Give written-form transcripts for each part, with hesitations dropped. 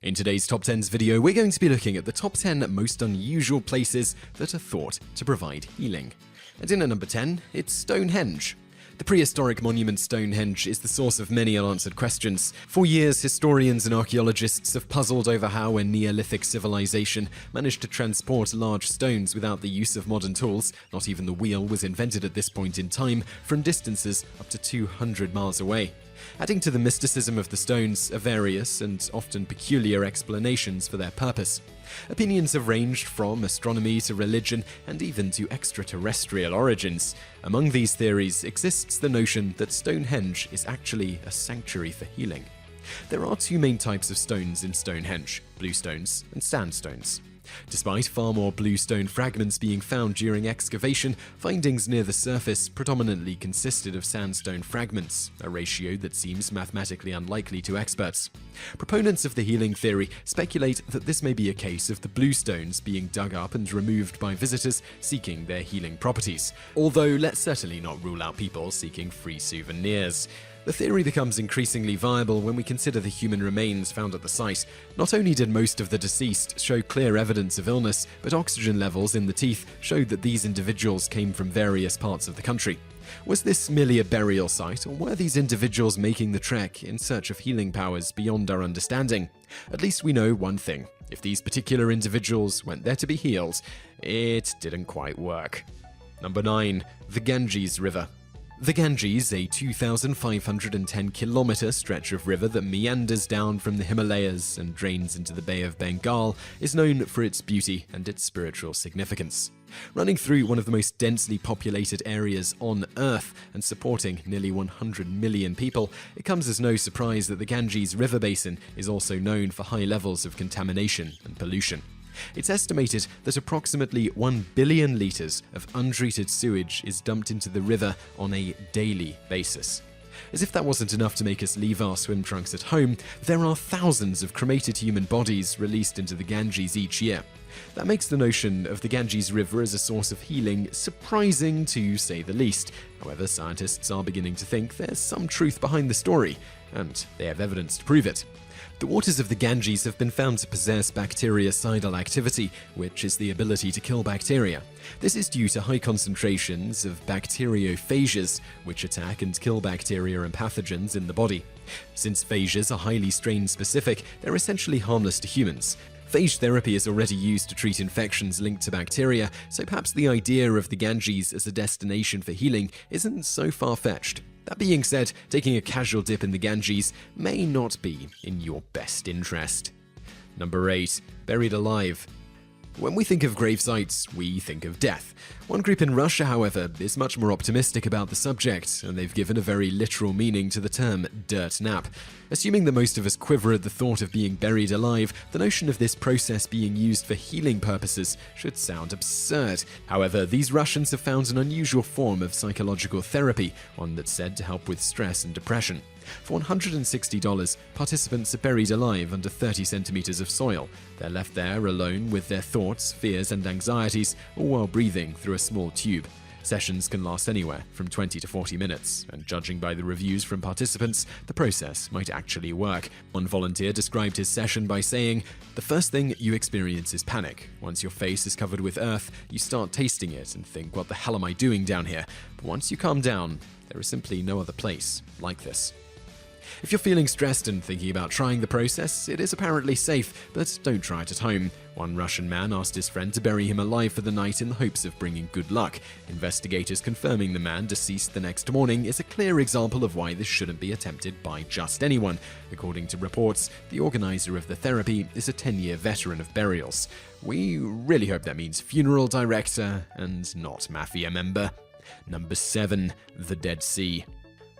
In today's Top 10s video, we're going to be looking at the top 10 most unusual places that are thought to provide healing. And in at number 10, it's Stonehenge. The prehistoric monument Stonehenge is the source of many unanswered questions. For years, historians and archaeologists have puzzled over how a Neolithic civilization managed to transport large stones without the use of modern tools, not even the wheel was invented at this point in time, from distances up to 200 miles away. Adding to the mysticism of the stones are various and often peculiar explanations for their purpose. Opinions have ranged from astronomy to religion and even to extraterrestrial origins. Among these theories exists the notion that Stonehenge is actually a sanctuary for healing. There are two main types of stones in Stonehenge: bluestones and sandstones. Despite far more bluestone fragments being found during excavation, findings near the surface predominantly consisted of sandstone fragments, a ratio that seems mathematically unlikely to experts. Proponents of the healing theory speculate that this may be a case of the bluestones being dug up and removed by visitors seeking their healing properties, although let's certainly not rule out people seeking free souvenirs. The theory becomes increasingly viable when we consider the human remains found at the site. Not only did most of the deceased show clear evidence of illness, but oxygen levels in the teeth showed that these individuals came from various parts of the country. Was this merely a burial site, or were these individuals making the trek in search of healing powers beyond our understanding? At least we know one thing: if these particular individuals went there to be healed, it didn't quite work. Number 9. The Ganges River. The Ganges, a 2,510-kilometer stretch of river that meanders down from the Himalayas and drains into the Bay of Bengal, is known for its beauty and its spiritual significance. Running through one of the most densely populated areas on Earth and supporting nearly 100 million people, it comes as no surprise that the Ganges River basin is also known for high levels of contamination and pollution. It's estimated that approximately 1 billion liters of untreated sewage is dumped into the river on a daily basis. As if that wasn't enough to make us leave our swim trunks at home, there are thousands of cremated human bodies released into the Ganges each year. That makes the notion of the Ganges River as a source of healing surprising, to say the least. However, scientists are beginning to think there's some truth behind the story, and they have evidence to prove it. The waters of the Ganges have been found to possess bactericidal activity, which is the ability to kill bacteria. This is due to high concentrations of bacteriophages, which attack and kill bacteria and pathogens in the body. Since phages are highly strain-specific, they're essentially harmless to humans. Phage therapy is already used to treat infections linked to bacteria, so perhaps the idea of the Ganges as a destination for healing isn't so far-fetched. That being said, taking a casual dip in the Ganges may not be in your best interest. Number 8. Buried alive. When we think of grave sites, we think of death. One group in Russia, however, is much more optimistic about the subject, and they've given a very literal meaning to the term dirt nap. Assuming that most of us quiver at the thought of being buried alive, the notion of this process being used for healing purposes should sound absurd. However, these Russians have found an unusual form of psychological therapy, one that's said to help with stress and depression. For $160, participants are buried alive under 30 centimeters of soil. They're left there alone with their thoughts, fears, and anxieties, all while breathing through a small tube. Sessions can last anywhere from 20 to 40 minutes, and judging by the reviews from participants, the process might actually work. One volunteer described his session by saying, "The first thing you experience is panic. Once your face is covered with earth, you start tasting it and think, what the hell am I doing down here? But once you calm down, there is simply no other place like this." If you're feeling stressed and thinking about trying the process, it is apparently safe, but don't try it at home. One Russian man asked his friend to bury him alive for the night in the hopes of bringing good luck. Investigators confirming the man deceased the next morning is a clear example of why this shouldn't be attempted by just anyone. According to reports, the organizer of the therapy is a 10-year veteran of burials. We really hope that means funeral director and not mafia member. Number 7. The Dead Sea.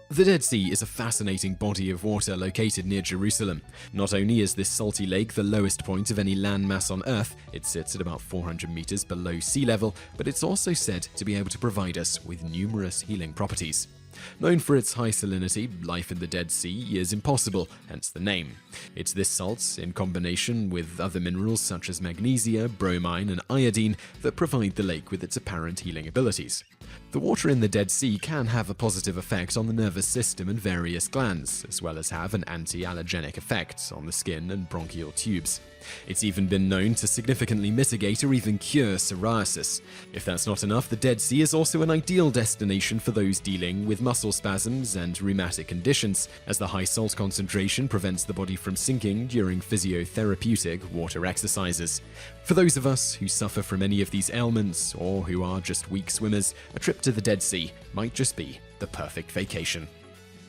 The Dead Sea is a fascinating body of water located near Jerusalem. Not only is this salty lake the lowest point of any landmass on Earth, it sits at about 400 meters below sea level, but it's also said to be able to provide us with numerous healing properties. Known for its high salinity, life in the Dead Sea is impossible, hence the name. It's this salt, in combination with other minerals such as magnesia, bromine, and iodine, that provide the lake with its apparent healing abilities. The water in the Dead Sea can have a positive effect on the nervous system and various glands, as well as have an anti-allergenic effect on the skin and bronchial tubes. It's even been known to significantly mitigate or even cure psoriasis. If that's not enough, the Dead Sea is also an ideal destination for those dealing with muscle spasms and rheumatic conditions, as the high salt concentration prevents the body from sinking during physiotherapeutic water exercises. For those of us who suffer from any of these ailments, or who are just weak swimmers, a trip to the Dead Sea might just be the perfect vacation.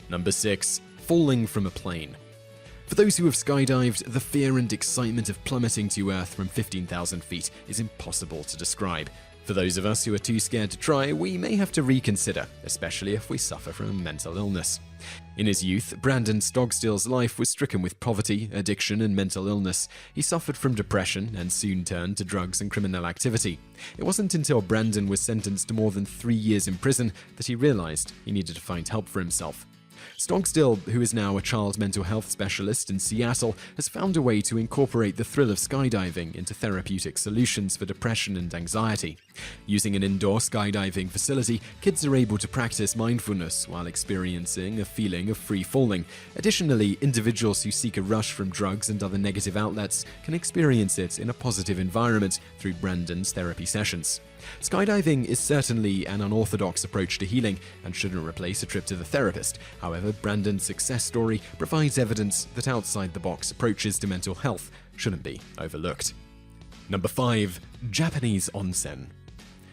Number 6. Falling from a plane. For those who have skydived, the fear and excitement of plummeting to Earth from 15,000 feet is impossible to describe. For those of us who are too scared to try, we may have to reconsider, especially if we suffer from a mental illness. In his youth, Brandon Stogstill's life was stricken with poverty, addiction, and mental illness. He suffered from depression and soon turned to drugs and criminal activity. It wasn't until Brandon was sentenced to more than 3 years in prison that he realized he needed to find help for himself. Stogstill, who is now a child mental health specialist in Seattle, has found a way to incorporate the thrill of skydiving into therapeutic solutions for depression and anxiety. Using an indoor skydiving facility, kids are able to practice mindfulness while experiencing a feeling of free falling. Additionally, individuals who seek a rush from drugs and other negative outlets can experience it in a positive environment through Brandon's therapy sessions. Skydiving is certainly an unorthodox approach to healing and shouldn't replace a trip to the therapist. However, Brandon's success story provides evidence that outside-the-box approaches to mental health shouldn't be overlooked. Number 5. Japanese onsen.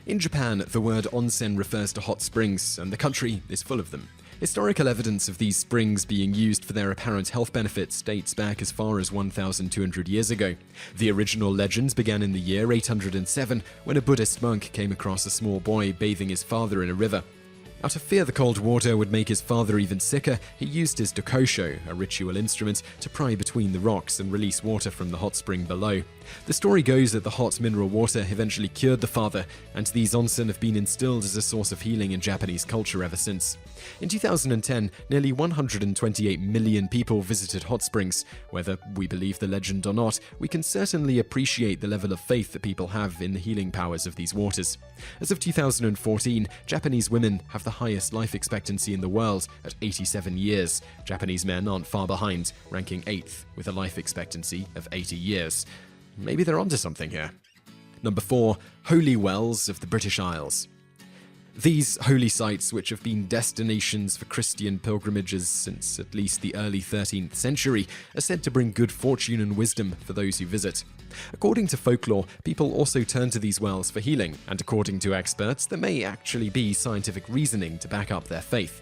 In Japan, the word onsen refers to hot springs, and the country is full of them. Historical evidence of these springs being used for their apparent health benefits dates back as far as 1,200 years ago. The original legends began in the year 807 when a Buddhist monk came across a small boy bathing his father in a river. Out of fear the cold water would make his father even sicker, he used his dokosho, a ritual instrument, to pry between the rocks and release water from the hot spring below. The story goes that the hot mineral water eventually cured the father, and these onsen have been instilled as a source of healing in Japanese culture ever since. In 2010, nearly 128 million people visited hot springs. Whether we believe the legend or not, we can certainly appreciate the level of faith that people have in the healing powers of these waters. As of 2014, Japanese women have the highest life expectancy in the world at 87 years. Japanese men aren't far behind, ranking 8th with a life expectancy of 80 years. Maybe they're onto something here. Number 4. Holy Wells of the British Isles. These holy sites, which have been destinations for Christian pilgrimages since at least the early 13th century, are said to bring good fortune and wisdom for those who visit. According to folklore, people also turn to these wells for healing, and according to experts, there may actually be scientific reasoning to back up their faith.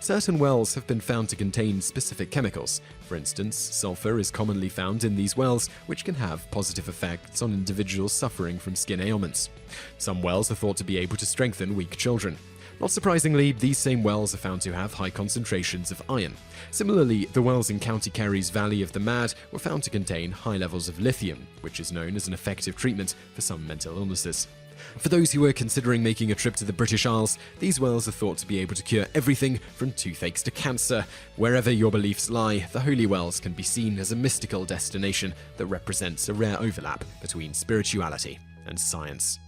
Certain wells have been found to contain specific chemicals. For instance, sulfur is commonly found in these wells, which can have positive effects on individuals suffering from skin ailments. Some wells are thought to be able to strengthen weak children. Not surprisingly, these same wells are found to have high concentrations of iron. Similarly, the wells in County Kerry's Valley of the Mad were found to contain high levels of lithium, which is known as an effective treatment for some mental illnesses. For those who are considering making a trip to the British Isles, these wells are thought to be able to cure everything from toothaches to cancer. Wherever your beliefs lie, the Holy Wells can be seen as a mystical destination that represents a rare overlap between spirituality and science.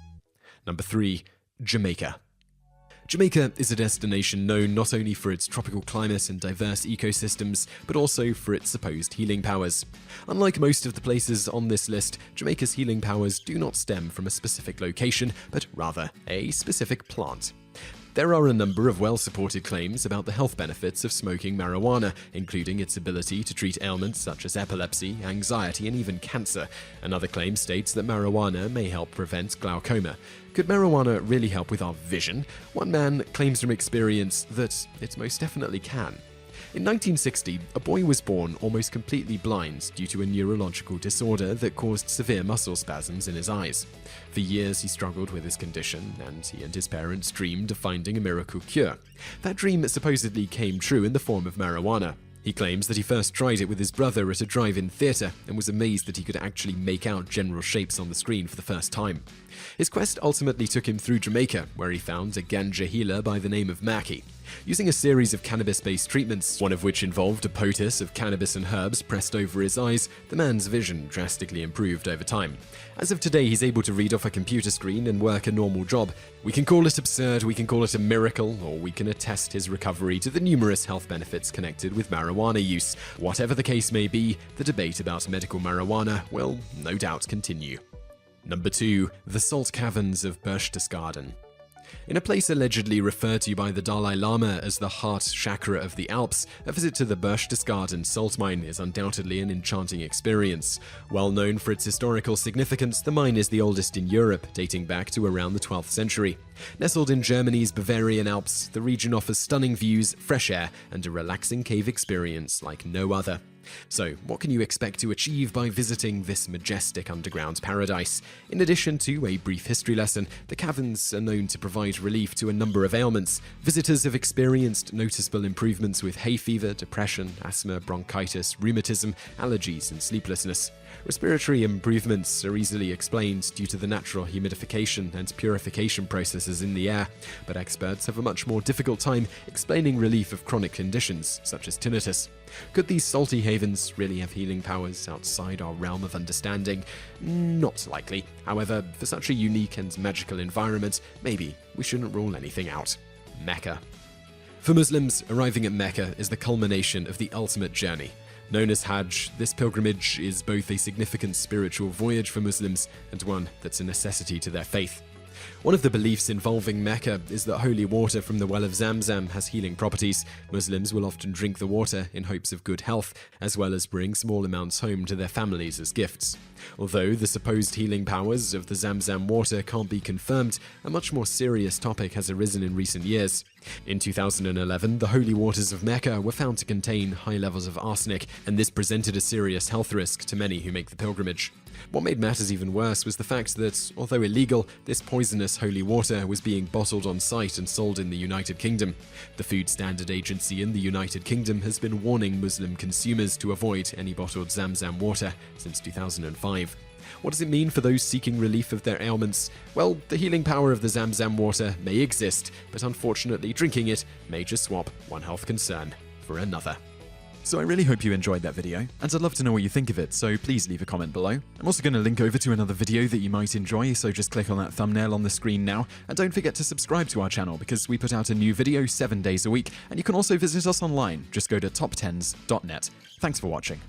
Number 3. Jamaica. Jamaica is a destination known not only for its tropical climate and diverse ecosystems, but also for its supposed healing powers. Unlike most of the places on this list, Jamaica's healing powers do not stem from a specific location, but rather a specific plant. There are a number of well-supported claims about the health benefits of smoking marijuana, including its ability to treat ailments such as epilepsy, anxiety, and even cancer. Another claim states that marijuana may help prevent glaucoma. Could marijuana really help with our vision? One man claims from experience that it most definitely can. In 1960, a boy was born almost completely blind due to a neurological disorder that caused severe muscle spasms in his eyes. For years, he struggled with his condition, and he and his parents dreamed of finding a miracle cure. That dream supposedly came true in the form of marijuana. He claims that he first tried it with his brother at a drive-in theater and was amazed that he could actually make out general shapes on the screen for the first time. His quest ultimately took him through Jamaica, where he found a ganja healer by the name of Mackie. Using a series of cannabis-based treatments, one of which involved a poultice of cannabis and herbs pressed over his eyes, the man's vision drastically improved over time. As of today, he's able to read off a computer screen and work a normal job. We can call it absurd, we can call it a miracle, or we can attest his recovery to the numerous health benefits connected with marijuana use. Whatever the case may be, the debate about medical marijuana will no doubt continue. Number 2. The Salt Caverns of Berchtesgaden. In a place allegedly referred to by the Dalai Lama as the heart chakra of the Alps, a visit to the Berchtesgaden salt mine is undoubtedly an enchanting experience. Well known for its historical significance, the mine is the oldest in Europe, dating back to around the 12th century. Nestled in Germany's Bavarian Alps, the region offers stunning views, fresh air, and a relaxing cave experience like no other. So, what can you expect to achieve by visiting this majestic underground paradise? In addition to a brief history lesson, the caverns are known to provide relief to a number of ailments. Visitors have experienced noticeable improvements with hay fever, depression, asthma, bronchitis, rheumatism, allergies, and sleeplessness. Respiratory improvements are easily explained due to the natural humidification and purification processes in the air, but experts have a much more difficult time explaining relief of chronic conditions, such as tinnitus. Could these salty havens really have healing powers outside our realm of understanding? Not likely. However, for such a unique and magical environment, maybe we shouldn't rule anything out. Mecca. For Muslims, arriving at Mecca is the culmination of the ultimate journey. Known as Hajj, this pilgrimage is both a significant spiritual voyage for Muslims and one that's a necessity to their faith. One of the beliefs involving Mecca is that holy water from the well of Zamzam has healing properties. Muslims will often drink the water in hopes of good health, as well as bring small amounts home to their families as gifts. Although the supposed healing powers of the Zamzam water can't be confirmed, a much more serious topic has arisen in recent years. In 2011, the holy waters of Mecca were found to contain high levels of arsenic, and this presented a serious health risk to many who make the pilgrimage. What made matters even worse was the fact that, although illegal, this poisonous holy water was being bottled on site and sold in the United Kingdom. The Food Standard Agency in the United Kingdom has been warning Muslim consumers to avoid any bottled Zamzam water since 2005. What does it mean for those seeking relief of their ailments? Well, the healing power of the Zamzam water may exist, but unfortunately drinking it may just swap one health concern for another. So I really hope you enjoyed that video, and I'd love to know what you think of it, so please leave a comment below. I'm also going to link over to another video that you might enjoy, so just click on that thumbnail on the screen now, and don't forget to subscribe to our channel because we put out a new video 7 days a week, and you can also visit us online. Just go to top10s.net. Thanks for watching.